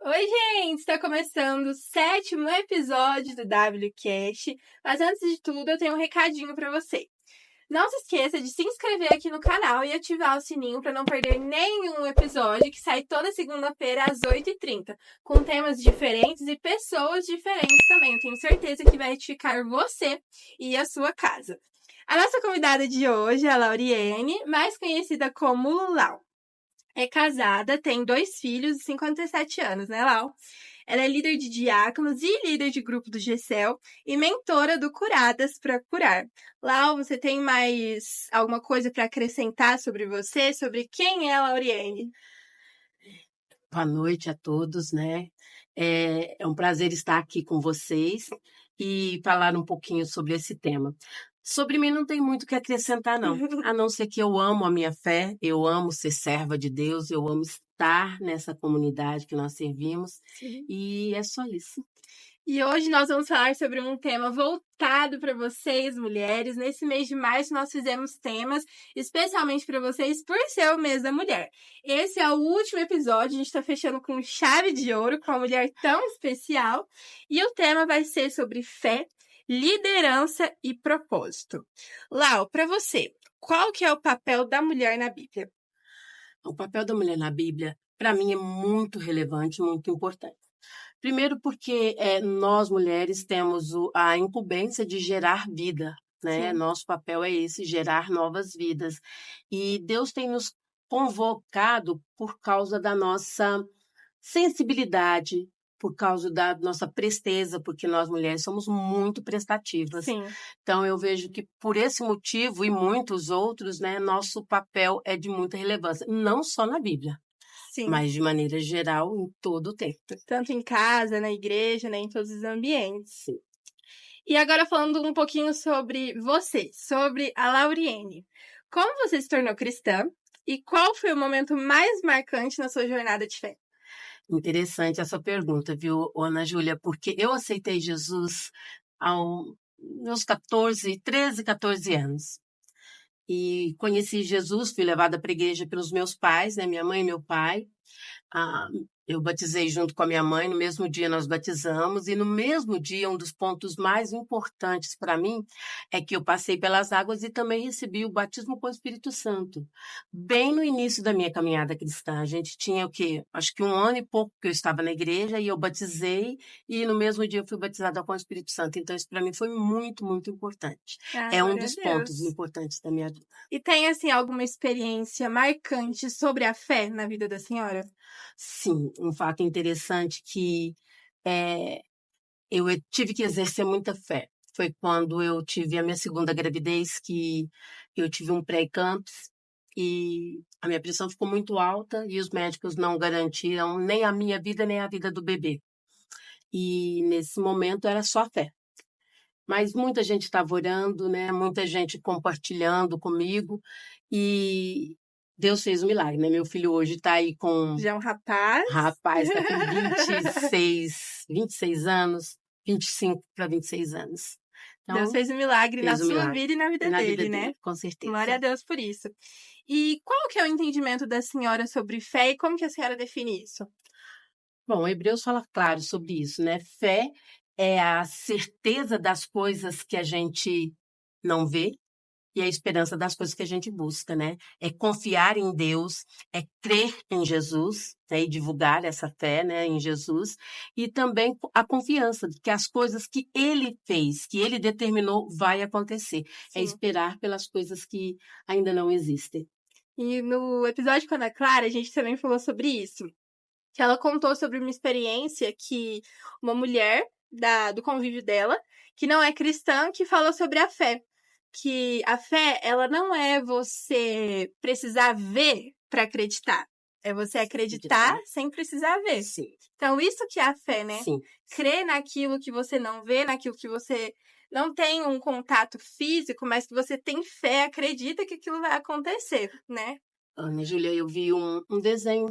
Oi, gente! Está começando o 7º episódio do WCast, mas antes de tudo eu tenho um recadinho para você. Não se esqueça de se inscrever aqui no canal e ativar o sininho para não perder nenhum episódio que sai toda segunda-feira às 8h30, com temas diferentes e pessoas diferentes também. Eu tenho certeza que vai edificar você e a sua casa. A nossa convidada de hoje é a Lauriene, mais conhecida como Lau. É casada, tem 2 filhos e 57 anos, né, Lau? Ela é líder de diáconos e líder de grupo do GCEL e mentora do Curadas para Curar. Lau, você tem mais alguma coisa para acrescentar sobre você, sobre quem é a Lauriene? Boa noite a todos, né? É um prazer estar aqui com vocês e falar um pouquinho sobre esse tema. Sobre mim não tem muito o que acrescentar, não. A não ser que eu amo a minha fé, eu amo ser serva de Deus, eu amo estar nessa comunidade que nós servimos, Sim. e é só isso. E hoje nós vamos falar sobre um tema voltado para vocês, mulheres. Nesse mês de março nós fizemos temas especialmente para vocês por ser o mês da mulher. Esse é o último episódio, a gente está fechando com chave de ouro, com uma mulher tão especial. E o tema vai ser sobre fé, liderança e propósito. Lau, para você, qual que é o papel da mulher na Bíblia? O papel da mulher na Bíblia, para mim, é muito relevante, muito importante. Primeiro porque nós, mulheres, temos a incumbência de gerar vida, né? Sim. Nosso papel é esse, gerar novas vidas. E Deus tem nos convocado por causa da nossa sensibilidade, por causa da nossa presteza, porque nós, mulheres, somos muito prestativas. Sim. Então, eu vejo que por esse motivo e muitos outros, né, nosso papel é de muita relevância, não só na Bíblia, Sim. mas de maneira geral em todo o tempo. Tanto em casa, na igreja, né, em todos os ambientes. Sim. E agora falando um pouquinho sobre você, sobre a Lauriene. Como você se tornou cristã e qual foi o momento mais marcante na sua jornada de fé? Interessante essa pergunta, viu, Ana Júlia? Porque eu aceitei Jesus aos meus 14 anos. E conheci Jesus, fui levada para a igreja pelos meus pais, né? Minha mãe e meu pai. Eu batizei junto com a minha mãe, no mesmo dia nós batizamos, e no mesmo dia, um dos pontos mais importantes para mim é que eu passei pelas águas e também recebi o batismo com o Espírito Santo. Bem no início da minha caminhada cristã, a gente tinha o quê? Acho que 1 ano e pouco que eu estava na igreja e eu batizei, e no mesmo dia eu fui batizada com o Espírito Santo. Então, isso para mim foi muito, muito importante. É um Glória a dos pontos Deus. importantes da minha vida. E tem, assim, alguma experiência marcante sobre a fé na vida da senhora? Sim, um fato interessante que eu tive que exercer muita fé. Foi quando eu tive a minha segunda gravidez, que eu tive um pré-eclâmpsia e a minha pressão ficou muito alta e os médicos não garantiram nem a minha vida, nem a vida do bebê. E nesse momento era só fé. Mas muita gente estava orando, né? Muita gente compartilhando comigo e Deus fez um milagre, né? Meu filho hoje está aí com Já é um rapaz? Rapaz, está com 26 anos, 25 para 26 anos. Deus Então, fez um milagre na fez um sua milagre. vida e na E vida na vida dele, né? dele, com Glória a certeza. Deus por isso. E qual que é o entendimento da senhora sobre fé e como que a senhora define isso? Bom, Hebreus fala claro sobre isso, né? Fé é a certeza das coisas que a gente não vê, e a esperança das coisas que a gente busca, né? É confiar em Deus, é crer em Jesus, né? E divulgar essa fé, né, em Jesus, e também a confiança de que as coisas que Ele fez, que Ele determinou, vai acontecer. É Sim. esperar pelas coisas que ainda não existem. E no episódio com a Ana Clara, a gente também falou sobre isso. Que ela contou sobre uma experiência que uma mulher do convívio dela, que não é cristã, que falou sobre a fé. Que a fé, ela não é você precisar ver para acreditar. É você acreditar sem precisar ver. Sim. Então, isso que é a fé, né? Sim. Crer naquilo que você não vê, naquilo que você não tem um contato físico, mas que você tem fé, acredita que aquilo vai acontecer, né? Ana Júlia, eu vi um desenho,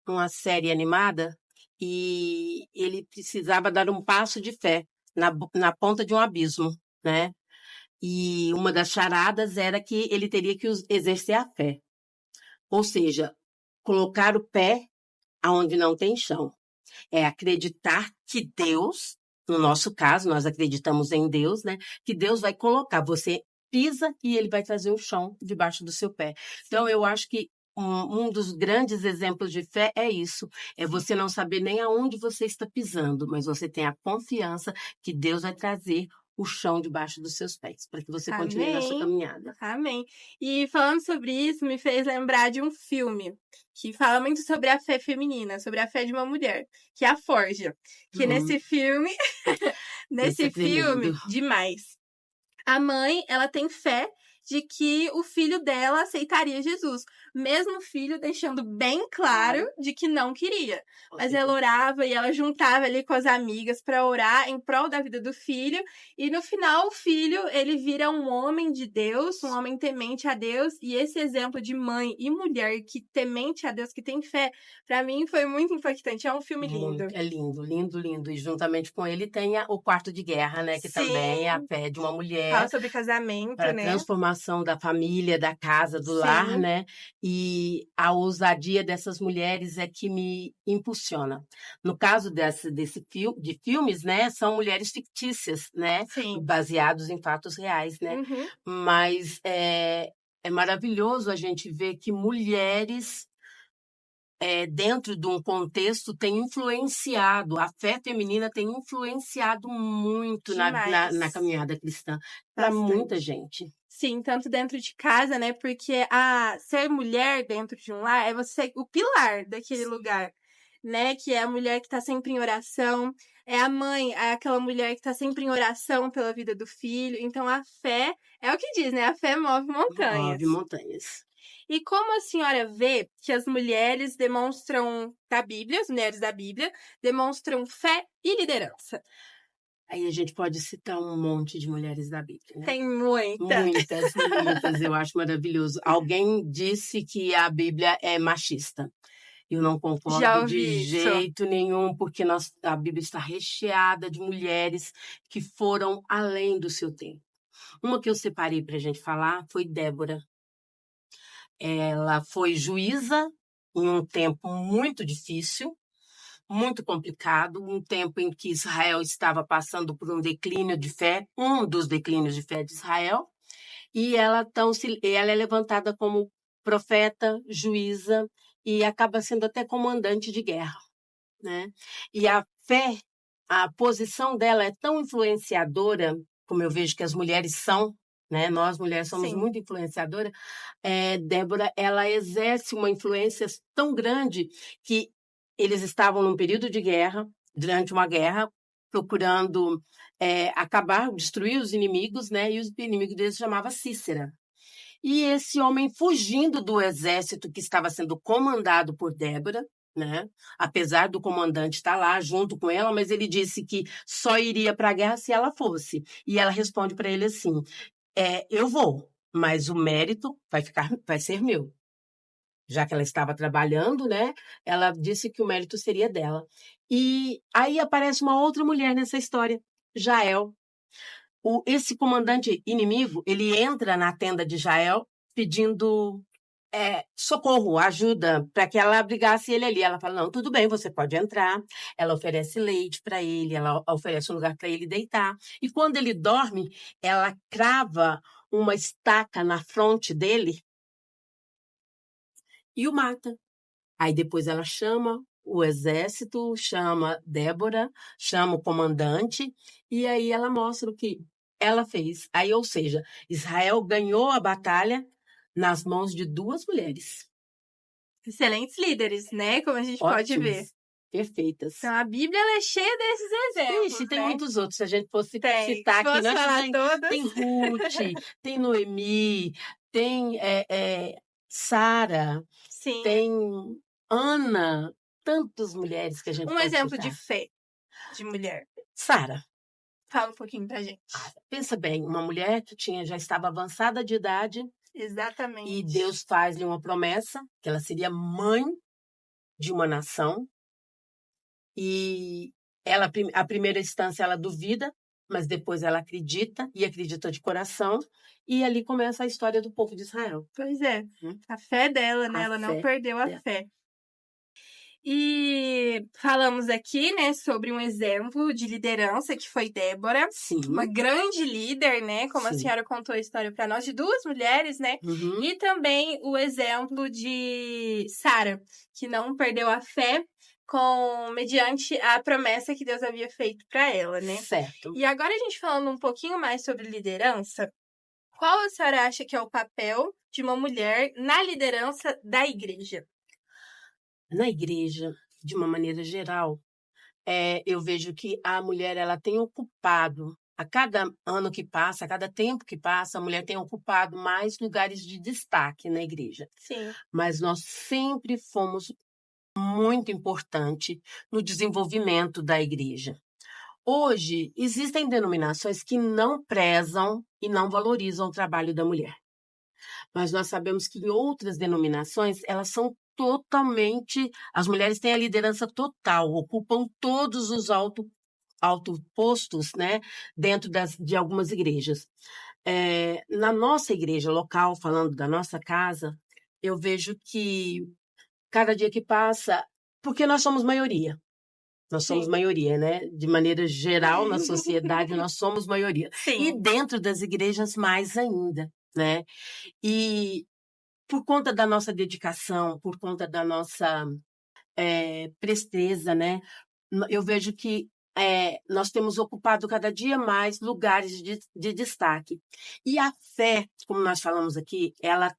uma série animada, e ele precisava dar um passo de fé na ponta de um abismo, né? E uma das charadas era que ele teria que exercer a fé. Ou seja, colocar o pé aonde não tem chão. É acreditar que Deus, no nosso caso, nós acreditamos em Deus, né? Que Deus vai colocar, você pisa e ele vai trazer o chão debaixo do seu pé. Então, eu acho que um dos grandes exemplos de fé é isso, é você não saber nem aonde você está pisando, mas você tem a confiança que Deus vai trazer o chão debaixo dos seus pés, para que você continue na sua Amém. caminhada. Amém. E falando sobre isso, me fez lembrar de um filme que fala muito sobre a fé feminina, sobre a fé de uma mulher, que é a Forja. Que Hum, nesse filme, esse é nesse tremendo. filme, demais. A mãe, ela tem fé de que o filho dela aceitaria Jesus, mesmo o filho deixando bem claro Claro, de que não queria. com Mas ela certeza. orava e ela juntava ali com as amigas para orar em prol da vida do filho, e no final o filho, ele vira um homem de Deus, um homem temente a Deus, e esse exemplo de mãe e mulher que temente a Deus, que tem fé, para mim foi muito impactante. É um filme lindo. Muito, é lindo, lindo, lindo. E juntamente com ele tem o quarto de guerra, né? Que também é a Sim, fé de uma fala mulher sobre casamento, para a né? transformação da família, da casa, do lar, Sim, né? E a ousadia dessas mulheres é que me impulsiona. No caso de filmes, né? São mulheres fictícias, né? sim. Baseados em fatos reais, né? Uhum. Mas é maravilhoso a gente ver que mulheres dentro de um contexto, tem influenciado, a fé feminina tem influenciado muito na Demais. caminhada cristã para muita Bastante. gente. Sim, tanto dentro de casa, né? Porque a ser mulher dentro de um lar é você o pilar daquele lugar, né? Que é a mulher que tá sempre em oração, é a mãe, é aquela mulher que tá sempre em oração pela vida do filho. Então a fé é o que diz, né? A fé move Move montanhas. montanhas. E como a senhora vê que as mulheres demonstram da Bíblia, as mulheres da Bíblia, demonstram fé e liderança? Aí a gente pode citar um monte de mulheres da Bíblia, né? Tem muita. Muitas, muitas, eu acho maravilhoso. Alguém disse que a Bíblia é machista. Eu não Já concordo de ouvi isso. jeito nenhum, porque a Bíblia está recheada de mulheres que foram além do seu tempo. Uma que eu separei para a gente falar foi Débora. Ela foi juíza em um tempo muito difícil, muito complicado, um tempo em que Israel estava passando por um declínio de fé, um dos declínios de fé de Israel, e ela é levantada como profeta, juíza e acaba sendo até comandante de guerra, né? E a fé, a posição dela é tão influenciadora, como eu vejo que as mulheres são, né? Nós mulheres somos Sim, muito influenciadoras. Débora, ela exerce uma influência tão grande que eles estavam num período de guerra, durante uma guerra, procurando acabar, destruir os inimigos, né? E os inimigos deles chamava Cícera. E esse homem fugindo do exército que estava sendo comandado por Débora, né? Apesar do comandante estar lá junto com ela, mas ele disse que só iria para a guerra se ela fosse. E ela responde para ele assim: eu vou, mas o mérito vai ser meu. Já que ela estava trabalhando, né? Ela disse que o mérito seria dela. E aí aparece uma outra mulher nessa história, Jael. Esse comandante inimigo, ele entra na tenda de Jael pedindo socorro, ajuda, para que ela abrigasse ele ali. Ela fala: não, tudo bem, você pode entrar. Ela oferece leite para ele, ela oferece um lugar para ele deitar. E quando ele dorme, ela crava uma estaca na fronte dele e o mata. Aí depois ela chama o exército, chama Débora, chama o comandante, e aí ela mostra o que ela fez. Aí, ou seja, Israel ganhou a batalha nas mãos de duas mulheres. excelentes líderes, né? Como a gente pode ver. Ótimas, perfeitas. Então a Bíblia ela é cheia desses exemplos, Ixi, tem né? muitos outros. Se a gente fosse Tem. citar Se aqui, fosse nós falar todas. tem Ruth, tem Noemi, tem Sara, Sim. tem Ana, tantas mulheres que a gente Um pode exemplo de citar. fé de mulher. Sara, Fala um pouquinho pra gente. pensa bem, uma mulher que já estava avançada de idade e Exatamente. Deus faz-lhe uma promessa que ela seria mãe de uma nação e ela, a primeira instância, ela duvida, mas depois ela acredita e acredita de coração e ali começa a história do povo de Israel. Pois é. Né? A fé dela, né? A Ela não fé perdeu a dela. fé. E falamos aqui, né, sobre um exemplo de liderança que foi Débora, Sim, uma grande líder, né, como a sim. senhora contou a história para nós, de duas mulheres, né? Uhum. E também o exemplo de Sara, que não perdeu a fé mediante a promessa que Deus havia feito para ela, né? Certo. E agora a gente falando um pouquinho mais sobre liderança, qual a senhora acha que é o papel de uma mulher na liderança da igreja? Na igreja, de uma maneira geral, eu vejo que a mulher ela tem ocupado, a cada ano que passa, a cada tempo que passa, a mulher tem ocupado mais lugares de destaque na igreja. Sim, Mas nós sempre fomos muito importante no desenvolvimento da igreja. Hoje, existem denominações que não prezam e não valorizam o trabalho da mulher. Mas nós sabemos que em outras denominações, elas são totalmente. As mulheres têm a liderança total, ocupam todos os alto postos, né, dentro de algumas igrejas. Na nossa igreja local, falando da nossa casa, eu vejo que cada dia que passa, porque nós somos maioria. Nós somos sim. maioria, né? De maneira geral, na sociedade, nós somos maioria. E Sim, dentro das igrejas, mais ainda, né? E por conta da nossa dedicação, por conta da nossa presteza, né? Eu vejo que nós temos ocupado cada dia mais lugares de destaque. E a fé, como nós falamos aqui, ela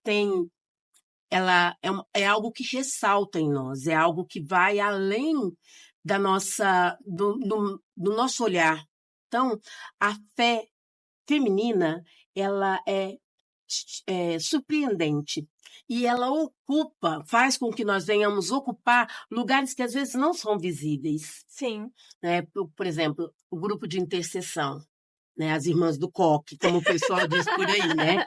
é algo que ressalta em nós, é algo que vai além do nosso olhar. Então, a fé feminina, ela é surpreendente. E ela faz com que nós venhamos ocupar lugares que às vezes não são visíveis. sim. Né? Por exemplo, o grupo de intercessão, né? As irmãs do coque, como o pessoal diz por aí, né?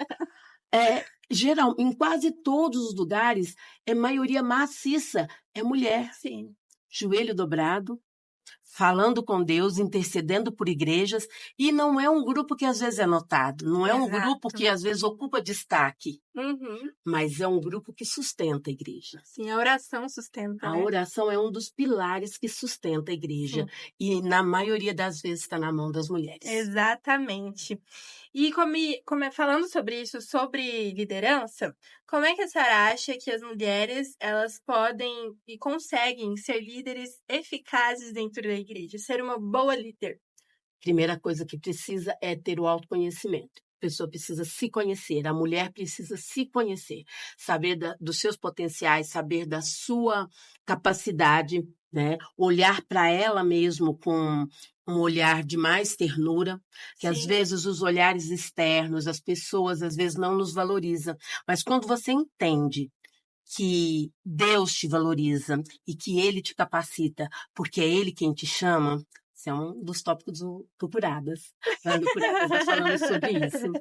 Em quase todos os lugares, é maioria maciça, é mulher, Sim, joelho dobrado, falando com Deus, intercedendo por igrejas, e não é um grupo que às vezes é notado, não é um grupo exato. que às vezes ocupa destaque, Uhum. mas é um grupo que sustenta a igreja. Sim, a oração sustenta, A né? oração é um dos pilares que sustenta a igreja, Sim, e na maioria das vezes está na mão das mulheres. exatamente. E falando sobre isso, sobre liderança, como é que a senhora acha que as mulheres, elas podem e conseguem ser líderes eficazes dentro da igreja, ser uma boa líder? Primeira coisa que precisa é ter o autoconhecimento. A pessoa precisa se conhecer, a mulher precisa se conhecer, saber dos seus potenciais, saber da sua capacidade, né? Olhar para ela mesmo com um olhar de mais ternura, que às Sim, vezes os olhares externos, as pessoas às vezes não nos valorizam, mas quando você entende que Deus te valoriza e que Ele te capacita, porque é Ele quem te chama. Esse é um dos tópicos do Curadas. Lá no Curadas nós falamos sobre isso.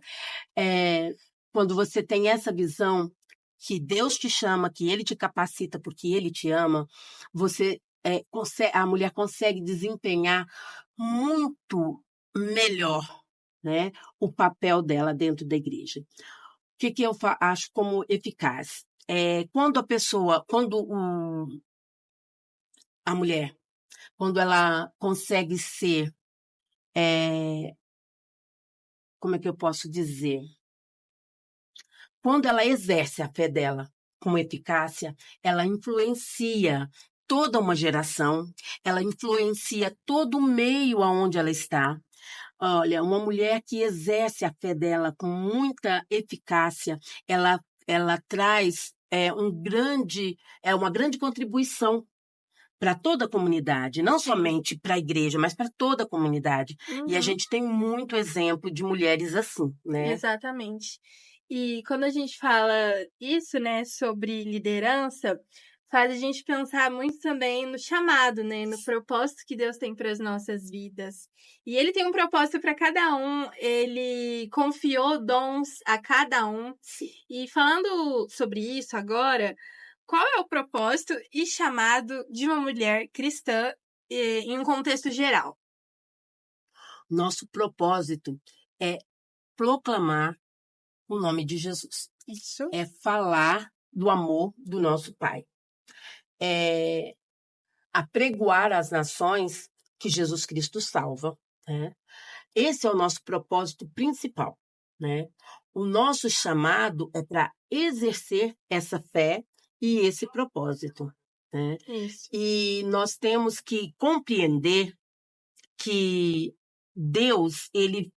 Quando você tem essa visão que Deus te chama, que Ele te capacita porque Ele te ama, a mulher consegue desempenhar muito melhor, né, o papel dela dentro da igreja. O que eu acho como eficaz? A mulher, quando ela consegue ser, como é que eu posso dizer? Quando ela exerce a fé dela com eficácia, ela influencia toda uma geração, ela influencia todo o meio aonde ela está. Olha, uma mulher que exerce a fé dela com muita eficácia, ela traz uma grande contribuição para toda a comunidade, não sim. somente para a igreja, mas para toda a comunidade. E a Uhum. gente tem muito exemplo de mulheres assim, né? Exatamente. E quando a gente fala isso, né, sobre liderança, faz a gente pensar muito também no chamado, né, no propósito que Deus tem para as nossas vidas. E ele tem um propósito para cada um, ele confiou dons a cada um. Sim. E falando sobre isso agora, qual é o propósito e chamado de uma mulher cristã em um contexto geral? Nosso propósito é proclamar o nome de Jesus, Isso. é falar do amor do nosso Pai. apregoar às nações que Jesus Cristo salva, né? Esse é o nosso propósito principal, né? O nosso chamado é para exercer essa fé e esse propósito, né? Isso. E nós temos que compreender que Deus, ele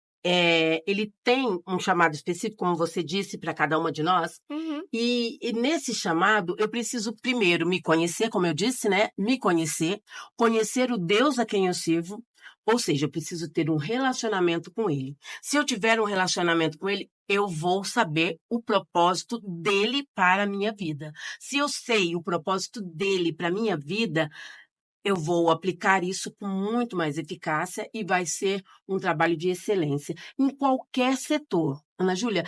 tem um chamado específico, como você disse, para cada uma de nós. Uhum. E nesse chamado, eu preciso primeiro me conhecer, como eu disse, né? Me conhecer, conhecer o Deus a quem eu sirvo. Ou seja, eu preciso ter um relacionamento com Ele. Se eu tiver um relacionamento com Ele, eu vou saber o propósito dele para a minha vida. Se eu sei o propósito dele para a minha vida, eu vou aplicar isso com muito mais eficácia e vai ser um trabalho de excelência em qualquer setor. Ana Júlia,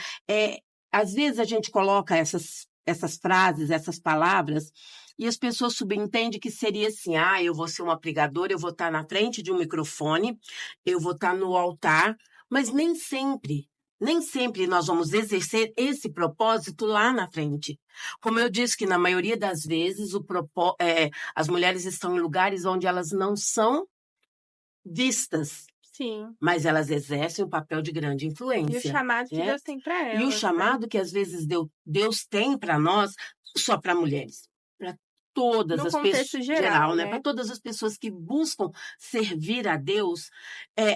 às vezes a gente coloca essas frases, essas palavras, e as pessoas subentendem que seria assim: eu vou ser uma pregadora, eu vou estar na frente de um microfone, eu vou estar no altar, mas nem sempre. Nem sempre nós vamos exercer esse propósito lá na frente. Como eu disse que na maioria das vezes as mulheres estão em lugares onde elas não são vistas, Sim. mas elas exercem um papel de grande E o influência, chamado que né? Deus tem para E o elas, né? chamado que às vezes Deus tem para nós, só para mulheres, para todas No as pessoas, contexto geral, geral, né? Para né? todas as pessoas que buscam servir a Deus,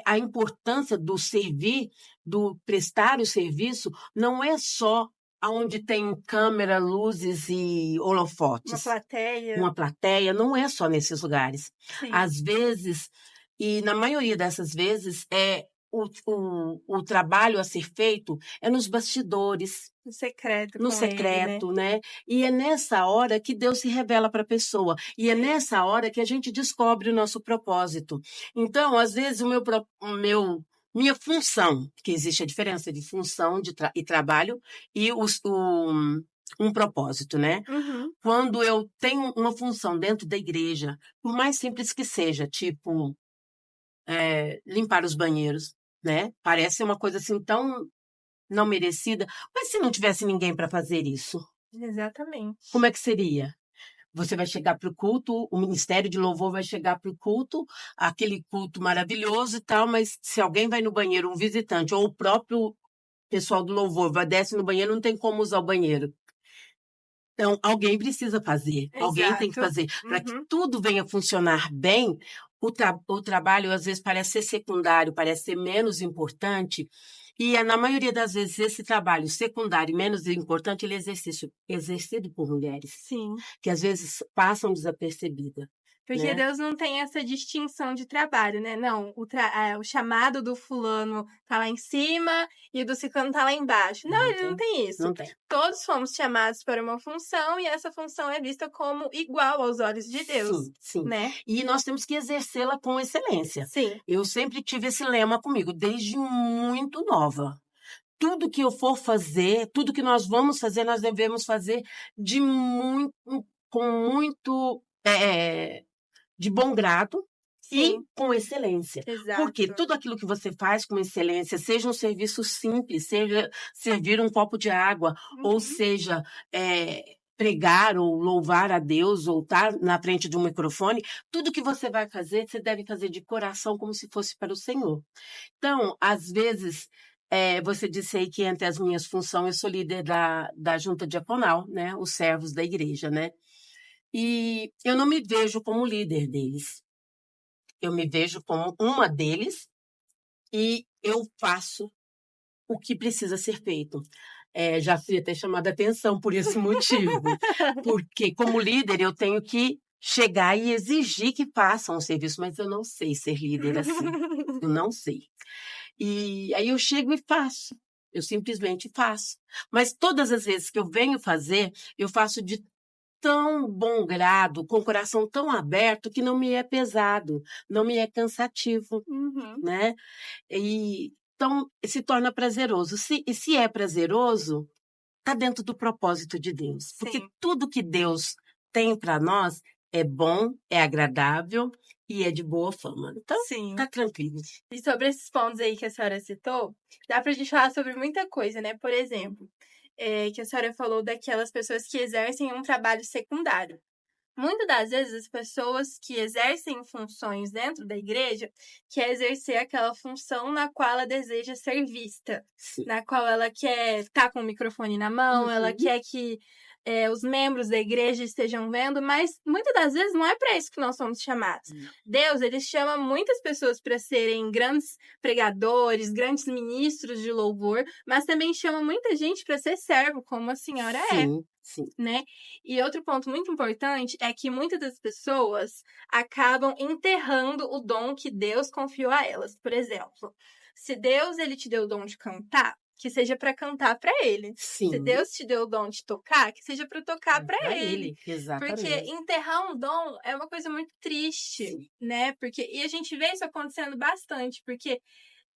a importância do servir, do prestar o serviço, não é só aonde tem câmera, luzes e Uma holofotes. plateia. Uma plateia, não é só nesses lugares. Sim. Às vezes, e na maioria dessas vezes, o trabalho a ser feito é nos bastidores, No secreto no com ele, né? secreto, né? E é nessa hora que Deus se revela para a pessoa. E é nessa hora que a gente descobre o nosso propósito. Então, às vezes, minha função, que existe a diferença de função e trabalho e um propósito, né? Uhum. Quando eu tenho uma função dentro da igreja, por mais simples que seja, tipo limpar os banheiros, né? Parece uma coisa assim tão não merecida. Mas se não tivesse ninguém para fazer isso, como Exatamente. é que seria? Você vai chegar para o culto, o Ministério de Louvor vai chegar para o culto, aquele culto maravilhoso e tal, mas se alguém vai no banheiro, um visitante, ou o próprio pessoal do louvor desce no banheiro, não tem como usar o banheiro. Então, alguém precisa fazer, alguém tem que Exato. fazer. Para que Uhum. tudo venha funcionar bem, o trabalho às vezes parece ser secundário, parece ser menos importante, e na maioria das vezes esse trabalho secundário e menos importante, ele é exercido por mulheres, Sim. que às vezes passam desapercebidas, Porque né? Deus não tem essa distinção de trabalho, né? Não, o chamado do fulano tá lá em cima e o do ciclano tá lá embaixo. Não, Não ele não tem, tem isso. não tem. Todos fomos chamados para uma função e essa função é vista como igual aos olhos de Deus, Sim, sim. né? E nós temos que exercê-la com excelência. Sim. Eu sempre tive esse lema comigo, desde muito nova. Tudo que eu for fazer, tudo que nós vamos fazer, nós devemos fazer de muito, com muito, de bom grado e Sim, com excelência. Porque exato. tudo aquilo que você faz com excelência, seja um serviço simples, seja servir um copo de água, ou Uhum. seja, pregar ou louvar a Deus, ou estar na frente de um microfone, tudo que você vai fazer, você deve fazer de coração, como se fosse para o Senhor. Então, às vezes, você disse aí que entre as minhas funções, eu sou líder da junta diaconal, né? Os servos da igreja, né? E eu não me vejo como líder deles. Eu me vejo como uma deles e eu faço o que precisa ser feito. Já fui até chamada a atenção por esse motivo. Porque, como líder, eu tenho que chegar e exigir que façam o serviço, mas eu não sei ser líder assim. Eu não sei. E aí eu chego e faço. Eu simplesmente faço. Mas todas as vezes que eu venho fazer, eu faço de tão bom grado, com o coração tão aberto, que não me é pesado, não me é cansativo, Uhum. né? E então se torna prazeroso. E se é prazeroso, está dentro do propósito de Deus. Porque Sim, tudo que Deus tem para nós é bom, é agradável e é de boa fama. Então, sim. tá tranquilo. E sobre esses pontos aí que a senhora citou, dá pra gente falar sobre muita coisa, né? Por exemplo, que a senhora falou daquelas pessoas que exercem um trabalho secundário. Muitas das vezes, as pessoas que exercem funções dentro da igreja quer exercer aquela função na qual ela deseja ser vista, Sim. na qual ela quer estar com o microfone na mão, ela quer que os membros da igreja estejam vendo, mas muitas das vezes não é para isso que nós somos chamados. Deus, ele chama muitas pessoas para serem grandes pregadores, grandes ministros de louvor, mas também chama muita gente para ser servo, como a senhora é. Sim. Né? E outro ponto muito importante é que muitas das pessoas acabam enterrando o dom que Deus confiou a elas. Por exemplo, se Deus ele te deu o dom de cantar, que seja para cantar para ele. Sim. Se Deus te deu o dom de tocar, que seja para tocar para ele. Exatamente. Porque enterrar um dom é uma coisa muito triste, Sim. né? E a gente vê isso acontecendo bastante, porque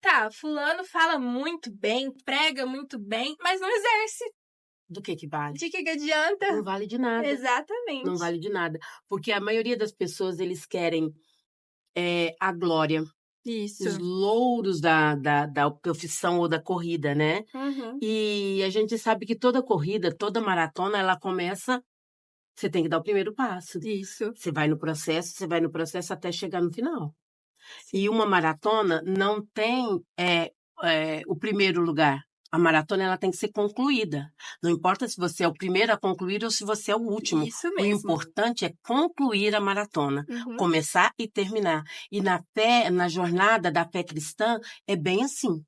tá, fulano fala muito bem, prega muito bem, mas não exerce. Do que vale? De que adianta? Não vale de nada. Exatamente. Não vale de nada. Porque a maioria das pessoas, eles querem a glória. Isso. Os louros da profissão ou da corrida, né? E a gente sabe que toda corrida, toda maratona, ela começa... Você tem que dar o primeiro passo. Isso. Você vai no processo até chegar no final. Sim. E uma maratona não tem o primeiro lugar. A maratona ela tem que ser concluída. Não importa se você é o primeiro a concluir ou se você é o último. Isso mesmo. O importante é concluir a maratona. Começar e terminar. E na jornada da fé cristã, é bem assim.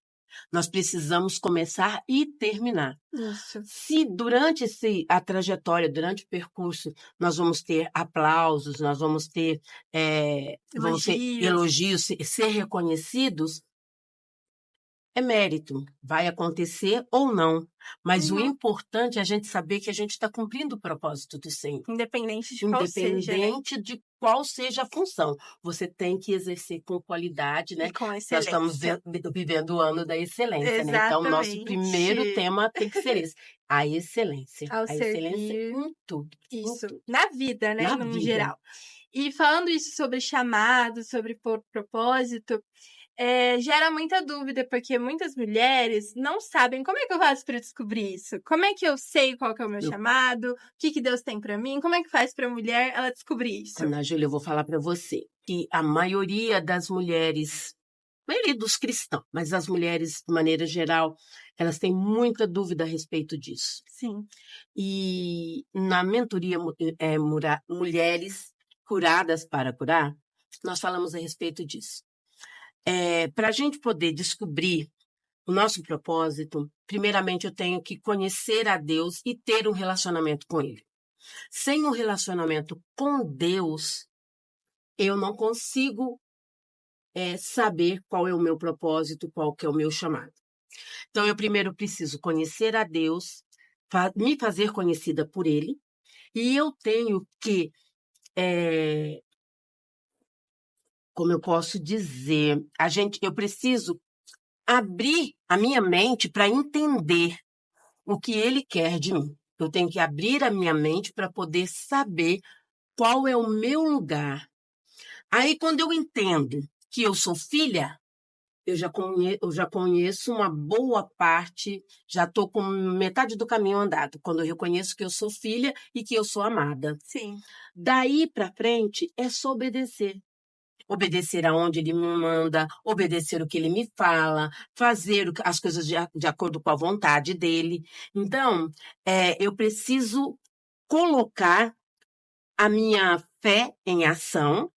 Nós precisamos começar e terminar. Isso. Se durante a trajetória, durante o percurso, nós vamos ter aplausos, nós vamos ter elogios, ser reconhecidos, é mérito. Vai acontecer ou não. Mas o importante é a gente saber que a gente está cumprindo o propósito do Senhor. Independente de qual seja, né? Independente de qual seja a função. Você tem que exercer com qualidade, né? E com excelência. Nós estamos vivendo o ano da excelência, Exatamente. né? Então, nosso primeiro tema tem que ser esse. A excelência. Ao a excelência em tudo. Isso. Em tudo. Na vida, né? No geral. E falando isso sobre chamado, sobre propósito... gera muita dúvida, porque muitas mulheres não sabem como é que eu faço para descobrir isso. Como é que eu sei qual que é o meu chamado? O que Deus tem para mim? Como é que faz para a mulher ela descobrir isso? Ana Júlia, eu vou falar para você que a maioria das mulheres, a maioria dos cristãos, mas as mulheres, de maneira geral, elas têm muita dúvida a respeito disso. Sim. E na mentoria Mulheres Curadas para Curar, nós falamos a respeito disso. Para a gente poder descobrir o nosso propósito, primeiramente eu tenho que conhecer a Deus e ter um relacionamento com Ele. Sem um relacionamento com Deus, eu não consigo saber qual é o meu propósito, qual que é o meu chamado. Então, eu primeiro preciso conhecer a Deus, me fazer conhecida por Ele, e eu tenho que... como eu posso dizer, eu preciso abrir a minha mente para entender o que ele quer de mim. Eu tenho que abrir a minha mente para poder saber qual é o meu lugar. Aí, quando eu entendo que eu sou filha, eu já conheço uma boa parte, já estou com metade do caminho andado, quando eu reconheço que eu sou filha e que eu sou amada. Sim. Daí para frente, é só obedecer. Obedecer aonde ele me manda, obedecer o que ele me fala, fazer as coisas de acordo com a vontade dele. Então, eu preciso colocar a minha fé em ação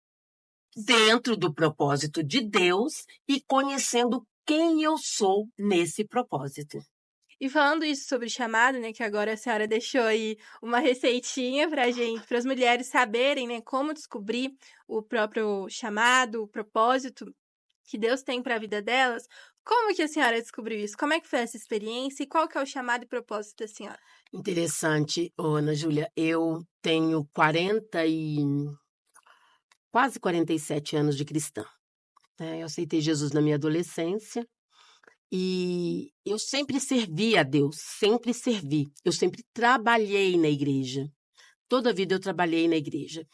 dentro do propósito de Deus e conhecendo quem eu sou nesse propósito. E falando isso sobre chamado, né, que agora a senhora deixou aí uma receitinha pra gente, para as mulheres saberem, né, como descobrir o próprio chamado, o propósito que Deus tem para a vida delas. Como que a senhora descobriu isso? Como é que foi essa experiência e qual que é o chamado e propósito da senhora? Interessante, Ana Júlia. Eu tenho quase 47 anos de cristã. Eu aceitei Jesus na minha adolescência. E eu sempre servi a Deus, sempre servi. Eu sempre trabalhei na igreja. Toda a vida eu trabalhei na igreja.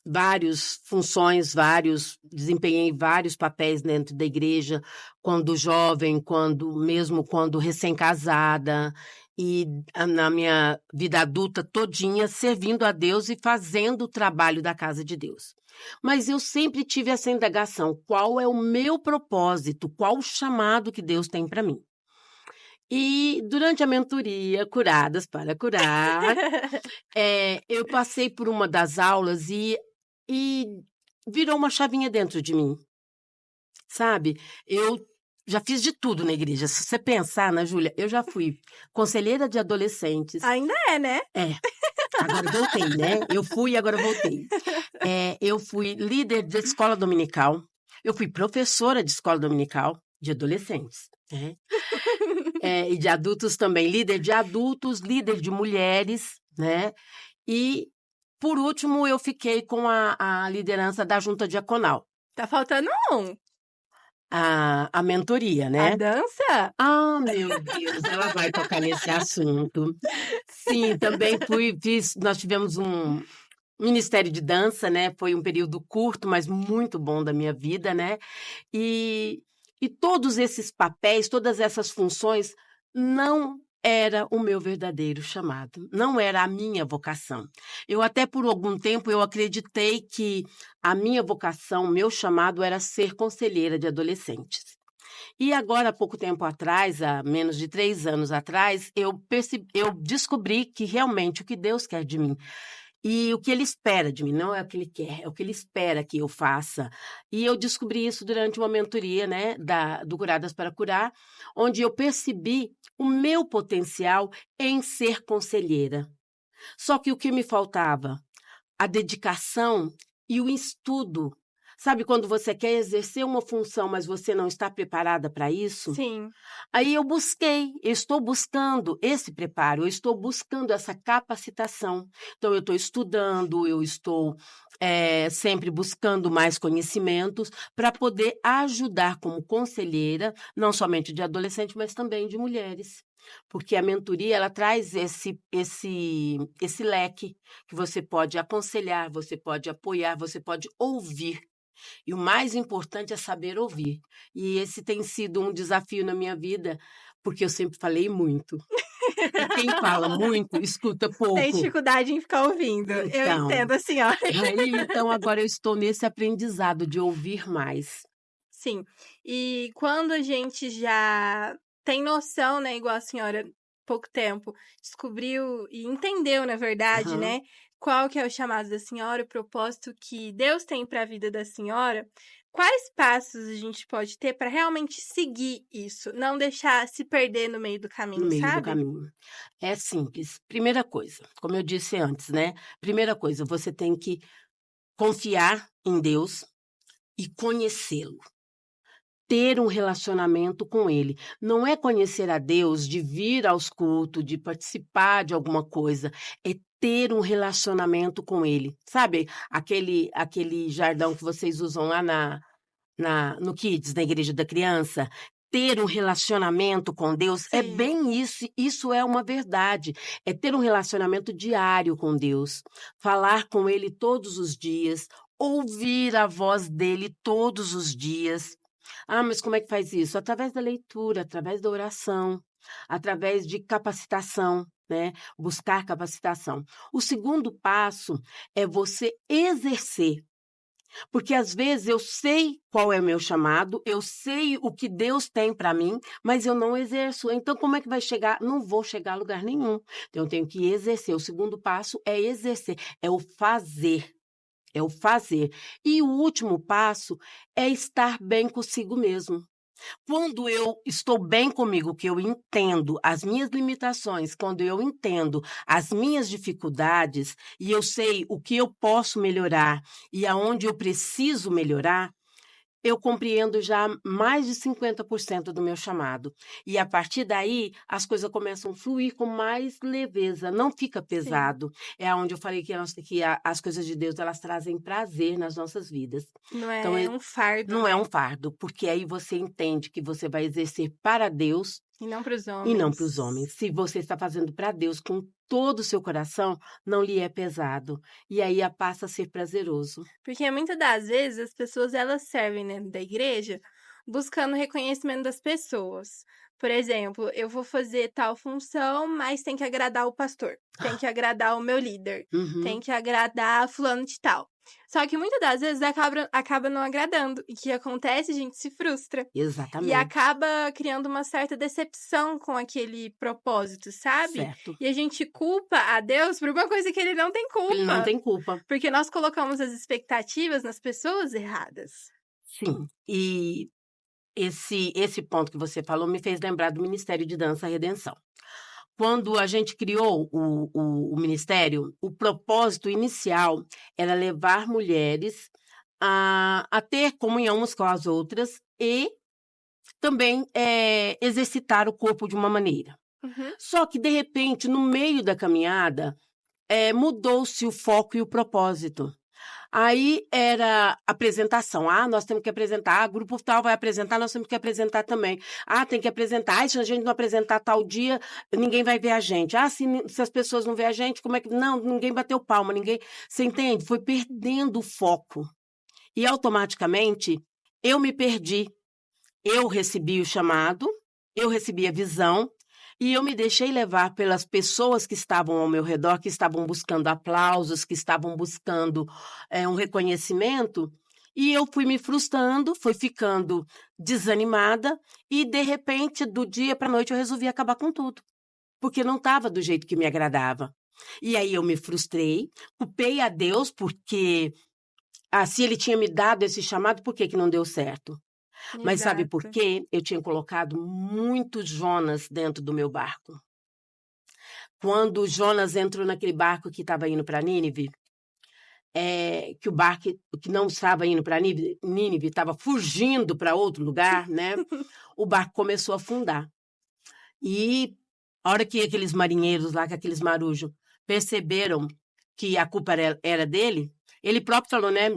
Várias funções, desempenhei vários papéis dentro da igreja, quando jovem, mesmo quando recém-casada. e na minha vida adulta todinha servindo a Deus e fazendo o trabalho da casa de Deus. Mas eu sempre tive essa indagação, qual é o meu propósito, qual o chamado que Deus tem para mim? E durante a mentoria Curadas para Curar, eu passei por uma das aulas e virou uma chavinha dentro de mim, sabe? Eu já fiz de tudo na igreja. Se você pensar, Ana Júlia, eu já fui conselheira de adolescentes. Ainda é, né? Agora voltei, né? Eu fui e agora voltei. Eu fui líder de escola dominical. Eu fui professora de escola dominical de adolescentes, né? E de adultos também. Líder de adultos, líder de mulheres, né? E, por último, eu fiquei com a liderança da junta diaconal. Tá faltando um. A mentoria, A né? dança? Ah, meu Deus, ela vai tocar nesse assunto. Sim, também nós tivemos um ministério de dança, né? Foi um período curto, mas muito bom da minha vida, né? E todos esses papéis, todas essas funções, não era o meu verdadeiro chamado, não era a minha vocação. Eu até por algum tempo eu acreditei que a minha vocação, o meu chamado era ser conselheira de adolescentes. E agora, há pouco tempo atrás, há menos de 3 anos atrás, eu descobri que realmente o que Deus quer de mim e o que Ele espera de mim, não é o que Ele quer, é o que Ele espera que eu faça. E eu descobri isso durante uma mentoria, né, do Curadas para Curar, onde eu percebi o meu potencial em ser conselheira. Só que o que me faltava? A dedicação e o estudo. Sabe quando você quer exercer uma função, mas você não está preparada para isso? Sim. Aí eu estou buscando esse preparo, eu estou buscando essa capacitação. Então, eu estou estudando, eu estou sempre buscando mais conhecimentos para poder ajudar como conselheira, não somente de adolescente, mas também de mulheres. Porque a mentoria, ela traz esse leque que você pode aconselhar, você pode apoiar, você pode ouvir. E o mais importante é saber ouvir. E esse tem sido um desafio na minha vida, porque eu sempre falei muito. E quem fala muito, escuta Tem pouco. dificuldade em ficar ouvindo. Eu Então, entendo a senhora. então agora eu estou nesse aprendizado de ouvir mais. Sim. E quando a gente já tem noção, né, igual a senhora, pouco tempo, descobriu e entendeu, na verdade, Aham. né, qual que é o chamado da senhora, o propósito que Deus tem para a vida da senhora, quais passos a gente pode ter para realmente seguir isso, não deixar se perder no meio do No caminho, meio do sabe? caminho. É simples. Primeira coisa, como eu disse antes, né? Primeira coisa, você tem que confiar em Deus e conhecê-lo. Ter um relacionamento com ele. Não é conhecer a Deus de vir aos cultos, de participar de alguma coisa. É ter um relacionamento com ele. Sabe aquele jardão que vocês usam lá no Kids, na Igreja da Criança? Ter um relacionamento com Deus é Sim. bem isso. Isso é uma verdade. É ter um relacionamento diário com Deus. Falar com ele todos os dias. Ouvir a voz dele todos os dias. Ah, mas como é que faz isso? Através da leitura, através da oração, através de capacitação, né? Buscar capacitação. O segundo passo é você exercer. Porque às vezes eu sei qual é o meu chamado, eu sei o que Deus tem para mim, mas eu não exerço. Então, como é que vai chegar? Não vou chegar a lugar nenhum. Então, eu tenho que exercer. O segundo passo é exercer, é o fazer. É o fazer. E o último passo é estar bem consigo mesmo. Quando eu estou bem comigo, que eu entendo as minhas limitações, quando eu entendo as minhas dificuldades e eu sei o que eu posso melhorar e aonde eu preciso melhorar, eu compreendo já mais de 50% do meu chamado. E a partir daí, as coisas começam a fluir com mais leveza, não fica Sim. pesado. É onde eu falei que as coisas de Deus, elas trazem prazer nas nossas vidas. Não Então, é um fardo, não é né? um fardo, porque aí você entende que você vai exercer para Deus E não para os e não homens. para os homens. Se você está fazendo para Deus com todo o seu coração, não lhe é pesado. E aí passa a ser prazeroso. Porque muitas das vezes as pessoas elas servem dentro da igreja buscando o reconhecimento das pessoas. Por exemplo, eu vou fazer tal função, mas tem que agradar o pastor, tem que agradar o meu líder, tem Uhum, que agradar fulano de tal. Só que muitas das vezes acaba não agradando. E o que acontece? A gente se frustra. E exatamente. acaba criando uma certa decepção com aquele propósito, sabe? Certo. E a gente culpa a Deus por uma coisa que ele não tem Ele não culpa. tem culpa. Porque nós colocamos as expectativas nas pessoas erradas. Sim. E esse ponto que você falou me fez lembrar do Ministério de Dança Redenção. Quando a gente criou o ministério, o propósito inicial era levar mulheres a ter comunhão umas com as outras e também exercitar o corpo de uma maneira. Uhum. Só que, de repente, no meio da caminhada, mudou-se o foco e o propósito. Aí era apresentação. Ah, nós temos que apresentar. Ah, grupo tal vai apresentar, nós temos que apresentar também. Ah, tem que apresentar. Ah, se a gente não apresentar tal dia, ninguém vai ver a gente. Ah, se as pessoas não ver a gente, como é que... Não, ninguém bateu palma, ninguém... Você entende? Foi perdendo o foco. E automaticamente, eu me perdi. Eu recebi o chamado, eu recebi a visão, e eu me deixei levar pelas pessoas que estavam ao meu redor, que estavam buscando aplausos, que estavam buscando um reconhecimento, e eu fui me frustrando, fui ficando desanimada, e de repente, do dia para a noite, eu resolvi acabar com tudo, porque não estava do jeito que me agradava. E aí eu me frustrei, culpei a Deus, porque se ele tinha me dado esse chamado, por que não deu certo? Mas sabe por Exato. quê? Eu tinha colocado muitos Jonas dentro do meu barco. Quando Jonas entrou naquele barco que estava indo para Nínive, que o barco que não estava indo para Nínive estava fugindo para outro lugar, né? O barco começou a afundar. E a hora que aqueles marinheiros lá, que aqueles marujos, perceberam que a culpa era dele, ele próprio falou, né?